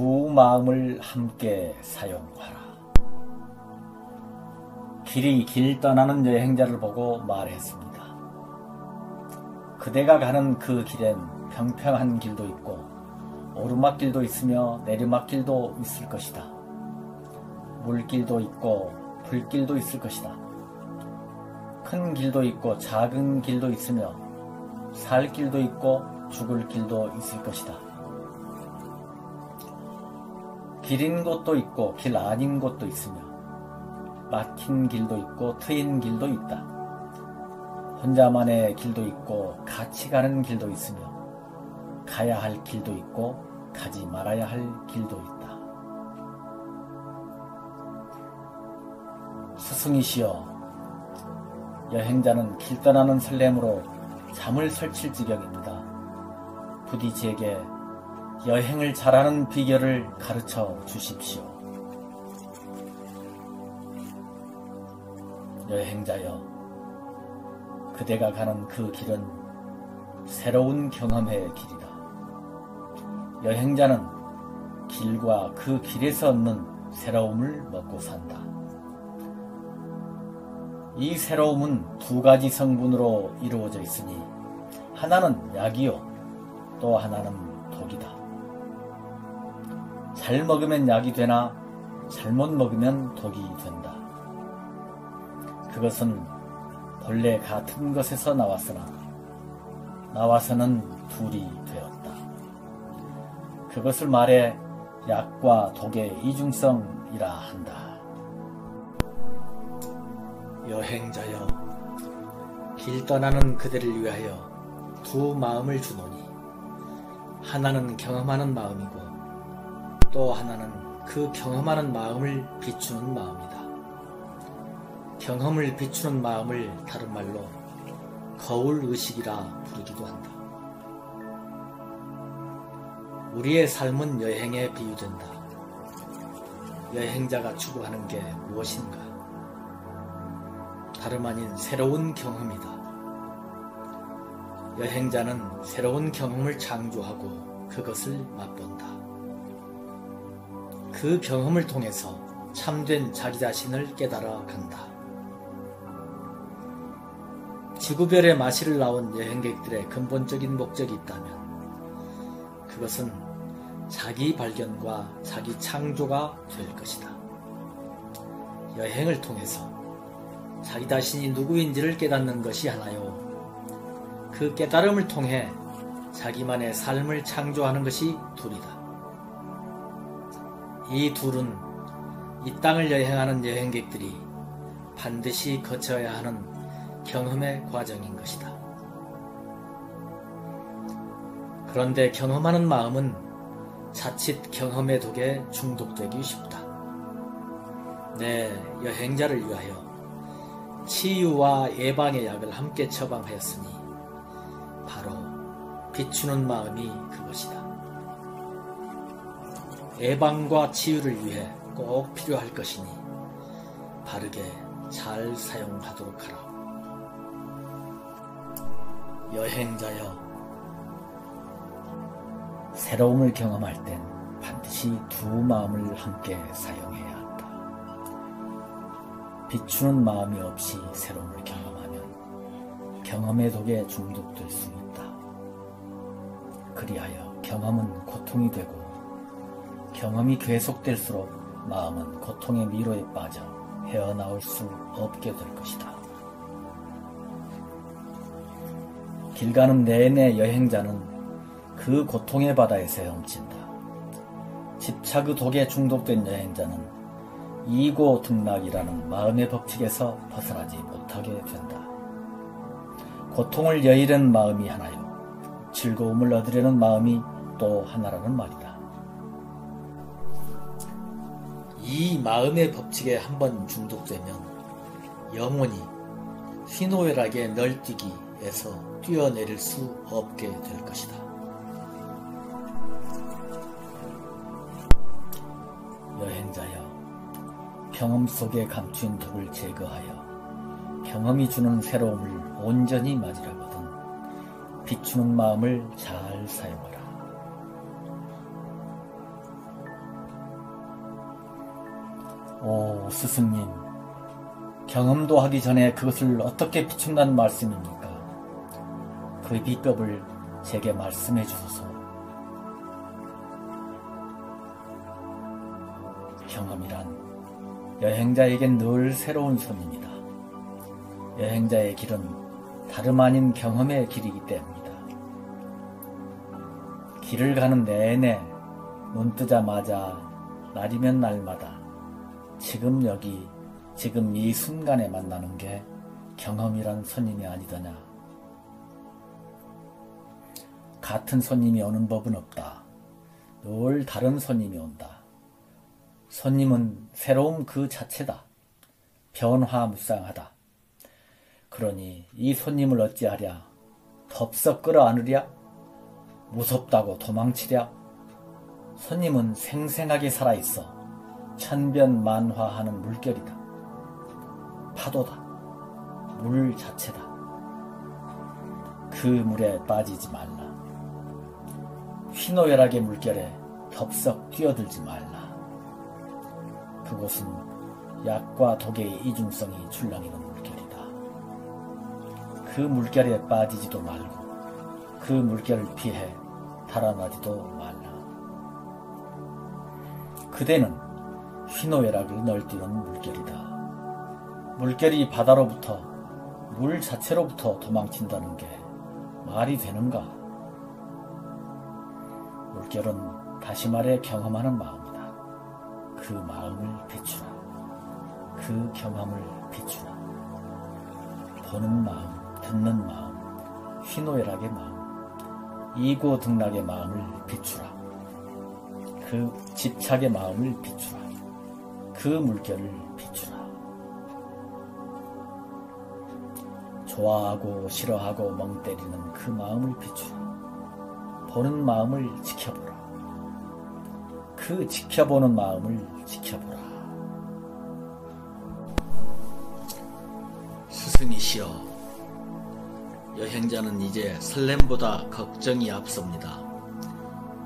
두 마음을 함께 사용하라. 길이 길 떠나는 여행자를 보고 말했습니다. 그대가 가는 그 길엔 평평한 길도 있고 오르막길도 있으며 내리막길도 있을 것이다. 물길도 있고 불길도 있을 것이다. 큰 길도 있고 작은 길도 있으며 살 길도 있고 죽을 길도 있을 것이다. 길인 곳도 있고 길 아닌 곳도 있으며 막힌 길도 있고 트인 길도 있다. 혼자만의 길도 있고 같이 가는 길도 있으며 가야 할 길도 있고 가지 말아야 할 길도 있다. 스승이시여, 여행자는 길 떠나는 설렘으로 잠을 설칠 지경입니다. 부디 제게 여행을 잘하는 비결을 가르쳐 주십시오. 여행자여, 그대가 가는 그 길은 새로운 경험의 길이다. 여행자는 길과 그 길에서 얻는 새로움을 먹고 산다. 이 새로움은 두 가지 성분으로 이루어져 있으니 하나는 약이요 또 하나는 독이다. 잘 먹으면 약이 되나 잘못 먹으면 독이 된다. 그것은 본래 같은 것에서 나왔으나 나와서는 둘이 되었다. 그것을 말해 약과 독의 이중성이라 한다. 여행자여, 길 떠나는 그대를 위하여 두 마음을 주노니 하나는 경험하는 마음이고 또 하나는 그 경험하는 마음을 비추는 마음이다. 경험을 비추는 마음을 다른 말로 거울의식이라 부르기도 한다. 우리의 삶은 여행에 비유된다. 여행자가 추구하는 게 무엇인가? 다름 아닌 새로운 경험이다. 여행자는 새로운 경험을 창조하고 그것을 맛본다. 그 경험을 통해서 참된 자기 자신을 깨달아 간다. 지구별의 마실을 나온 여행객들의 근본적인 목적이 있다면 그것은 자기 발견과 자기 창조가 될 것이다. 여행을 통해서 자기 자신이 누구인지를 깨닫는 것이 하나요. 그 깨달음을 통해 자기만의 삶을 창조하는 것이 둘이다. 이 둘은 이 땅을 여행하는 여행객들이 반드시 거쳐야 하는 경험의 과정인 것이다. 그런데 경험하는 마음은 자칫 경험의 독에 중독되기 쉽다. 내 여행자를 위하여 치유와 예방의 약을 함께 처방하였으니 바로 비추는 마음이 그것이다. 예방과 치유를 위해 꼭 필요할 것이니 바르게 잘 사용하도록 하라. 여행자여, 새로움을 경험할 땐 반드시 두 마음을 함께 사용해야 한다. 비추는 마음이 없이 새로움을 경험하면 경험의 독에 중독될 수 있다. 그리하여 경험은 고통이 되고 경험이 계속될수록 마음은 고통의 미로에 빠져 헤어나올 수 없게 될 것이다. 길 가는 내내 여행자는 그 고통의 바다에서 헤엄친다. 집착의 독에 중독된 여행자는 이고등락이라는 마음의 법칙에서 벗어나지 못하게 된다. 고통을 여의려는 마음이 하나요, 즐거움을 얻으려는 마음이 또 하나라는 말이다. 이 마음의 법칙에 한번 중독되면 영원히 희노애락의 널뛰기에서 뛰어내릴 수 없게 될 것이다. 여행자여, 경험 속에 감춘 독을 제거하여 경험이 주는 새로움을 온전히 맞으려거든 비추는 마음을 잘 사용하라. 오 스승님, 경험도 하기 전에 그것을 어떻게 비춘다는 말씀입니까? 그 비법을 제게 말씀해 주소서. 경험이란 여행자에겐 늘 새로운 손입니다. 여행자의 길은 다름 아닌 경험의 길이기 때문이다. 길을 가는 내내 눈 뜨자마자 날이면 날마다 지금 여기 지금 이 순간에 만나는 게 경험이란 손님이 아니더냐. 같은 손님이 오는 법은 없다. 늘 다른 손님이 온다. 손님은 새로움 그 자체다. 변화무쌍하다. 그러니 이 손님을 어찌하랴? 덥석 끌어안으랴? 무섭다고 도망치랴? 손님은 생생하게 살아있어 천변만화하는 물결이다. 파도다. 물 자체다. 그 물에 빠지지 말라. 희노애락의 물결에 덥석 뛰어들지 말라. 그곳은 약과 독의 이중성이 출렁이는 물결이다. 그 물결에 빠지지도 말고 그 물결을 피해 달아나지도 말라. 그대는 희노애락을 널뛰는 물결이다. 물결이 바다로부터 물 자체로부터 도망친다는 게 말이 되는가? 물결은 다시 말해 경험하는 마음이다. 그 마음을 비추라. 그 경험을 비추라. 보는 마음, 듣는 마음, 희노애락의 마음, 이고등락의 마음을 비추라. 그 집착의 마음을 비추라. 그 물결을 비추라. 좋아하고 싫어하고 멍 때리는 그 마음을 비추라. 보는 마음을 지켜보라. 그 지켜보는 마음을 지켜보라. 스승이시여, 여행자는 이제 설렘보다 걱정이 앞섭니다.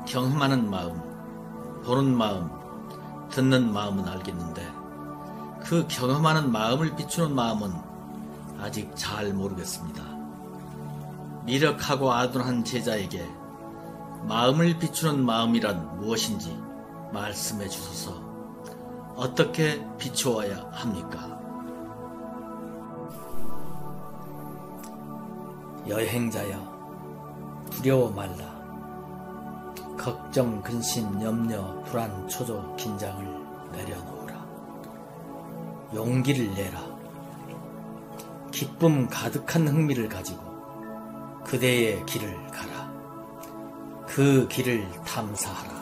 경험하는 마음, 보는 마음, 듣는 마음은 알겠는데 그 경험하는 마음을 비추는 마음은 아직 잘 모르겠습니다. 미력하고 아둔한 제자에게 마음을 비추는 마음이란 무엇인지 말씀해 주소서. 어떻게 비추어야 합니까? 여행자여, 두려워 말라. 걱정, 근심, 염려, 불안, 초조, 긴장을 내려놓으라. 용기를 내라. 기쁨 가득한 흥미를 가지고 그대의 길을 가라. 그 길을 탐사하라.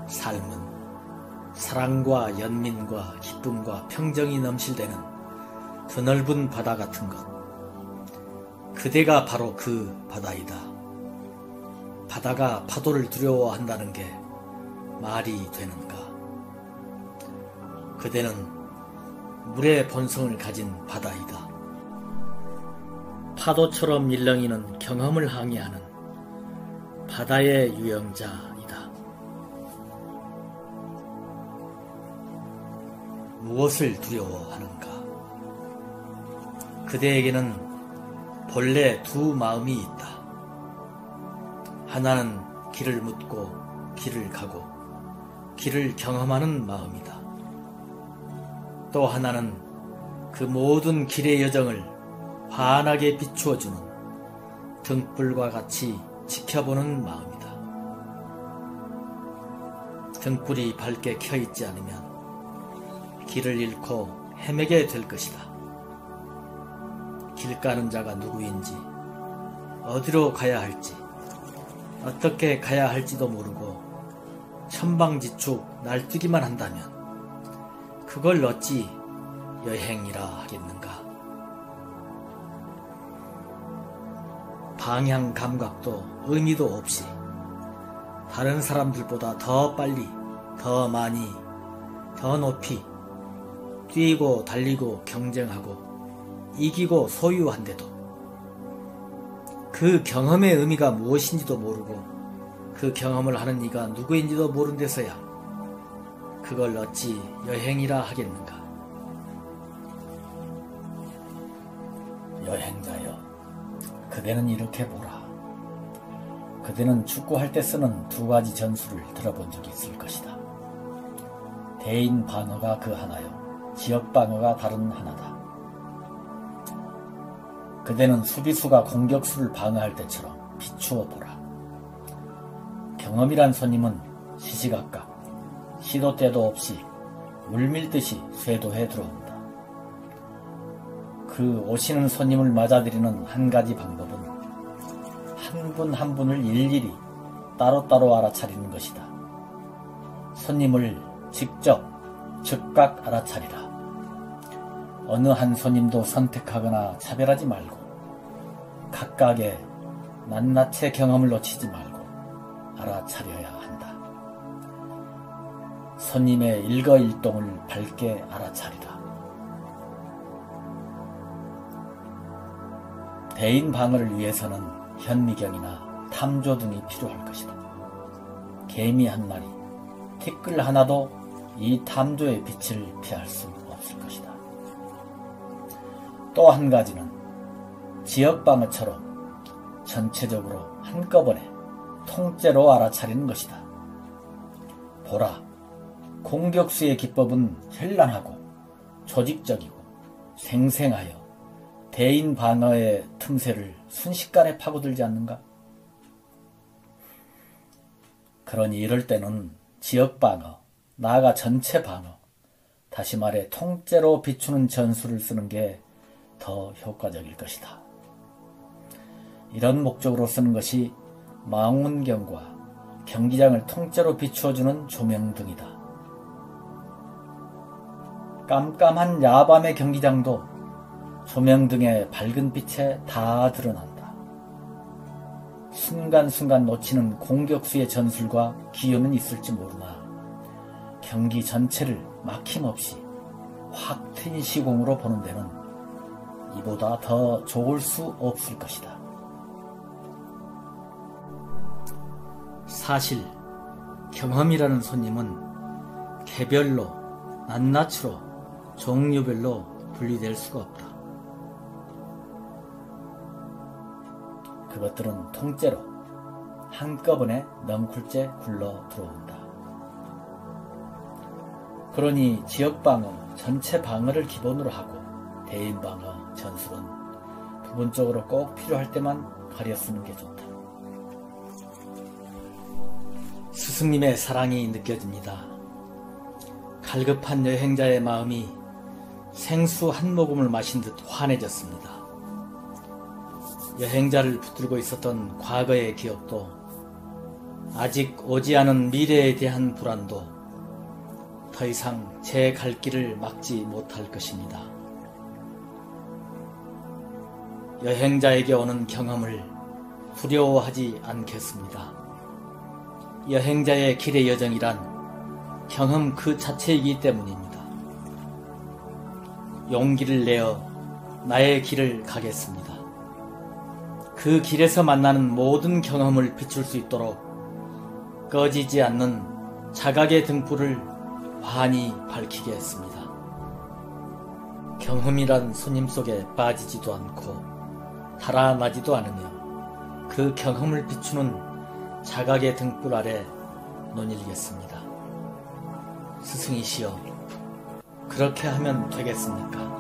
삶은 사랑과 연민과 기쁨과 평정이 넘실대는 드넓은 바다 같은 것. 그대가 바로 그 바다이다. 바다가 파도를 두려워한다는 게 말이 되는가? 그대는 물의 본성을 가진 바다이다. 파도처럼 일렁이는 경험을 항해하는 바다의 유영자이다. 무엇을 두려워하는가? 그대에게는 본래 두 마음이 있다. 하나는 길을 묻고 길을 가고 길을 경험하는 마음이다. 또 하나는 그 모든 길의 여정을 환하게 비추어주는 등불과 같이 지켜보는 마음이다. 등불이 밝게 켜있지 않으면 길을 잃고 헤매게 될 것이다. 길 가는 자가 누구인지, 어디로 가야 할지, 어떻게 가야 할지도 모르고 천방지축 날뛰기만 한다면 그걸 어찌 여행이라 하겠는가? 방향 감각도 의미도 없이 다른 사람들보다 더 빨리, 더 많이, 더 높이 뛰고 달리고 경쟁하고 이기고 소유한데도 그 경험의 의미가 무엇인지도 모르고 그 경험을 하는 이가 누구인지도 모른 데서야 그걸 어찌 여행이라 하겠는가? 여행자여, 그대는 이렇게 보라. 그대는 축구할 때 쓰는 두 가지 전술을 들어본 적이 있을 것이다. 대인 방어가 그 하나요, 지역 방어가 다른 하나다. 그대는 수비수가 공격수를 방어할 때처럼 비추어 보라. 경험이란 손님은 시시각각 시도 때도 없이 물밀듯이 쇄도해 들어온다. 그 오시는 손님을 맞아들이는 한 가지 방법은 한 분 한 분을 일일이 따로따로 알아차리는 것이다. 손님을 직접 즉각 알아차리라. 어느 한 손님도 선택하거나 차별하지 말고 각각의 낱낱의 경험을 놓치지 말고 알아차려야 한다. 손님의 일거일동을 밝게 알아차리라. 대인 방어를 위해서는 현미경이나 탐조 등이 필요할 것이다. 개미 한 마리, 티끌 하나도 이 탐조의 빛을 피할 수 없을 것이다. 또 한 가지는 지역 방어처럼 전체적으로 한꺼번에 통째로 알아차리는 것이다. 보라, 공격수의 기법은 현란하고 조직적이고 생생하여 대인 방어의 틈새를 순식간에 파고들지 않는가? 그러니 이럴 때는 지역 방어, 나아가 전체 방어, 다시 말해 통째로 비추는 전술을 쓰는 게 더 효과적일 것이다. 이런 목적으로 쓰는 것이 망원경과 경기장을 통째로 비추어주는 조명등이다. 깜깜한 야밤의 경기장도 조명등의 밝은 빛에 다 드러난다. 순간순간 놓치는 공격수의 전술과 기여는 있을지 모르나 경기 전체를 막힘없이 확 트인 시공으로 보는 데는 이보다 더 좋을 수 없을 것이다. 사실 경험이라는 손님은 개별로, 낱낱으로, 종류별로 분리될 수가 없다. 그것들은 통째로 한꺼번에 넝쿨째 굴러 들어온다. 그러니 지역방어, 전체 방어를 기본으로 하고 대인방어, 전술은 부분적으로 꼭 필요할 때만 가려 쓰는 게 좋다. 스승님의 사랑이 느껴집니다. 갈급한 여행자의 마음이 생수 한 모금을 마신 듯 환해졌습니다. 여행자를 붙들고 있었던 과거의 기억도, 아직 오지 않은 미래에 대한 불안도 더 이상 제 갈 길을 막지 못할 것입니다. 여행자에게 오는 경험을 두려워하지 않겠습니다. 여행자의 길의 여정이란 경험 그 자체이기 때문입니다. 용기를 내어 나의 길을 가겠습니다. 그 길에서 만나는 모든 경험을 비출 수 있도록 꺼지지 않는 자각의 등불을 환히 밝히겠습니다. 경험이란 손님 속에 빠지지도 않고 달아나지도 않으며 그 경험을 비추는 자각의 등불 아래 논일겠습니다. 스승이시여, 그렇게 하면 되겠습니까?